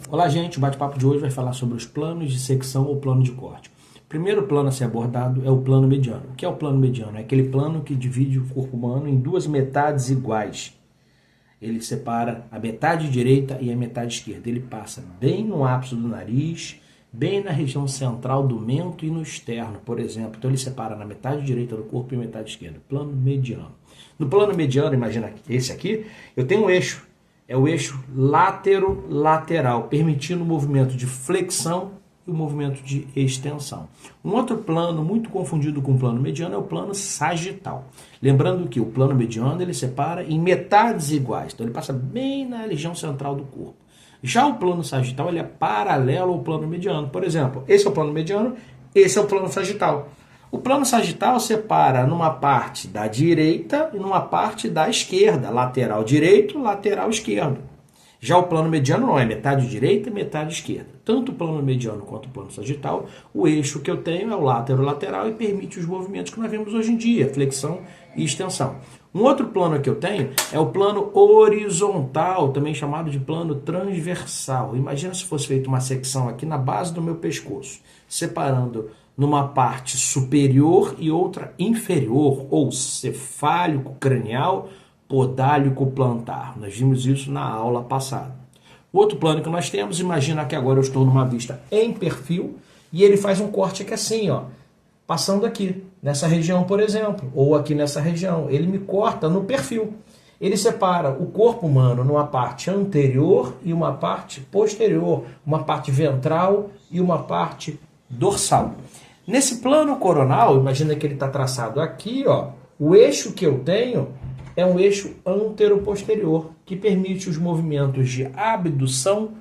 Olá, gente. O bate-papo de hoje vai falar sobre os planos de secção ou plano de corte. O primeiro plano a ser abordado é o plano mediano. O que é o plano mediano? É aquele plano que divide o corpo humano em duas metades iguais. Ele separa a metade direita e a metade esquerda. Ele passa bem no ápice do nariz, bem na região central do mento e no externo, por exemplo. Então ele separa na metade direita do corpo e metade esquerda. Plano mediano. No plano mediano, imagina esse aqui, eu tenho um eixo. É o eixo látero-lateral, permitindo o movimento de flexão e o movimento de extensão. Um outro plano muito confundido com o plano mediano é o plano sagital. Lembrando que o plano mediano ele separa em metades iguais, então ele passa bem na região central do corpo. Já o plano sagital ele é paralelo ao plano mediano. Por exemplo, esse é o plano mediano, esse é o plano sagital. O plano sagital separa numa parte da direita e numa parte da esquerda, lateral direito, lateral esquerdo. Já o plano mediano não é metade direita e metade esquerda. Tanto o plano mediano quanto o plano sagital, o eixo que eu tenho é o látero-lateral e permite os movimentos que nós vemos hoje em dia, flexão e extensão. Um outro plano que eu tenho é o plano horizontal, também chamado de plano transversal. Imagina se fosse feita uma secção aqui na base do meu pescoço, separando numa parte superior e outra inferior, ou cefálico cranial, podálico plantar. Nós vimos isso na aula passada. O outro plano que nós temos, imagina que agora eu estou numa vista em perfil e ele faz um corte aqui assim, ó, passando aqui, nessa região, por exemplo, ou aqui nessa região. Ele me corta no perfil. Ele separa o corpo humano numa parte anterior e uma parte posterior, uma parte ventral e uma parte dorsal. Nesse plano coronal, imagina que ele está traçado aqui, ó, o eixo que eu tenho é um eixo antero-posterior, que permite os movimentos de abdução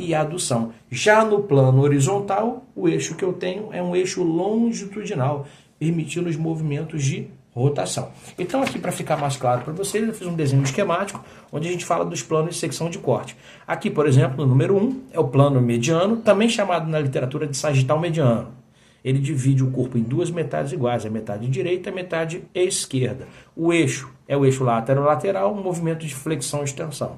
e adução. Já no plano horizontal, o eixo que eu tenho é um eixo longitudinal, permitindo os movimentos de rotação. Então aqui, para ficar mais claro para vocês, eu fiz um desenho esquemático, onde a gente fala dos planos de secção de corte. Aqui, por exemplo, no número 1, é o plano mediano, também chamado na literatura de sagital mediano. Ele divide o corpo em duas metades iguais, a metade direita e a metade esquerda. O eixo é o eixo látero-lateral, um movimento de flexão e extensão.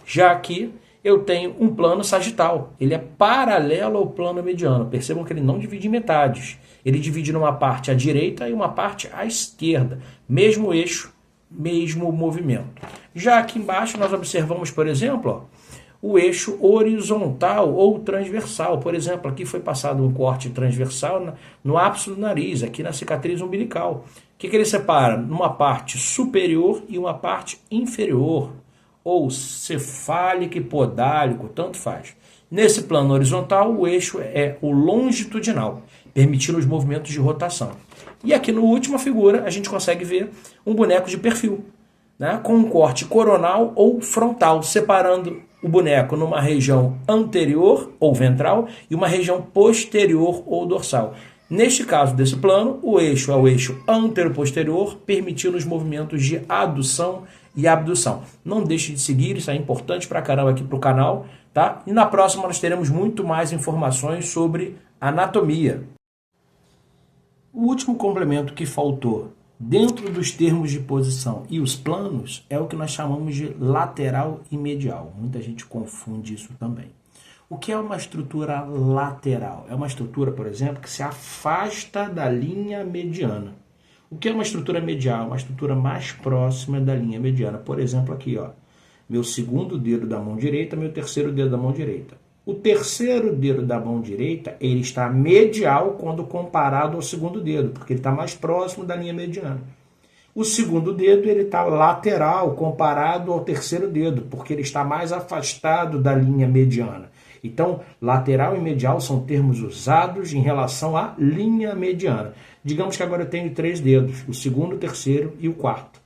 Já aqui, eu tenho um plano sagital. Ele é paralelo ao plano mediano. Percebam que ele não divide em metades. Ele divide numa parte à direita e uma parte à esquerda. Mesmo eixo, mesmo movimento. Já aqui embaixo, nós observamos, por exemplo, ó, o eixo horizontal ou transversal. Por exemplo, aqui foi passado um corte transversal no ápice do nariz, aqui na cicatriz umbilical. O que ele separa? Numa parte superior e uma parte inferior, ou cefálico e podálico, tanto faz. Nesse plano horizontal, o eixo é o longitudinal, permitindo os movimentos de rotação. E aqui na última figura, a gente consegue ver um boneco de perfil, né, com um corte coronal ou frontal, separando o boneco numa região anterior ou ventral e uma região posterior ou dorsal. Neste caso desse plano, o eixo é o eixo antero-posterior, permitindo os movimentos de adução e abdução. Não deixe de seguir, isso é importante pra caramba aqui pro canal, tá? E na próxima nós teremos muito mais informações sobre anatomia. O último complemento que faltou dentro dos termos de posição e os planos é o que nós chamamos de lateral e medial. Muita gente confunde isso também. O que é uma estrutura lateral? É uma estrutura, por exemplo, que se afasta da linha mediana. O que é uma estrutura medial? Uma estrutura mais próxima da linha mediana. Por exemplo, aqui, ó, meu segundo dedo da mão direita, meu terceiro dedo da mão direita. O terceiro dedo da mão direita, ele está medial quando comparado ao segundo dedo, porque ele está mais próximo da linha mediana. O segundo dedo, ele está lateral comparado ao terceiro dedo, porque ele está mais afastado da linha mediana. Então, lateral e medial são termos usados em relação à linha mediana. Digamos que agora eu tenho 3 dedos, o segundo, o terceiro e o quarto.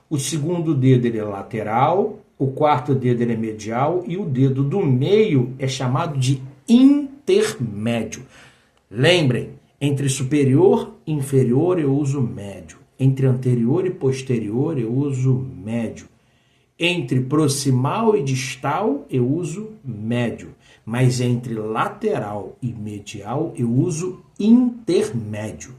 O segundo dedo ele é lateral, o quarto dedo ele é medial e o dedo do meio é chamado de intermédio. Lembrem, entre superior e inferior eu uso médio. Entre anterior e posterior eu uso médio. Entre proximal e distal eu uso médio. Mas entre lateral e medial eu uso intermédio.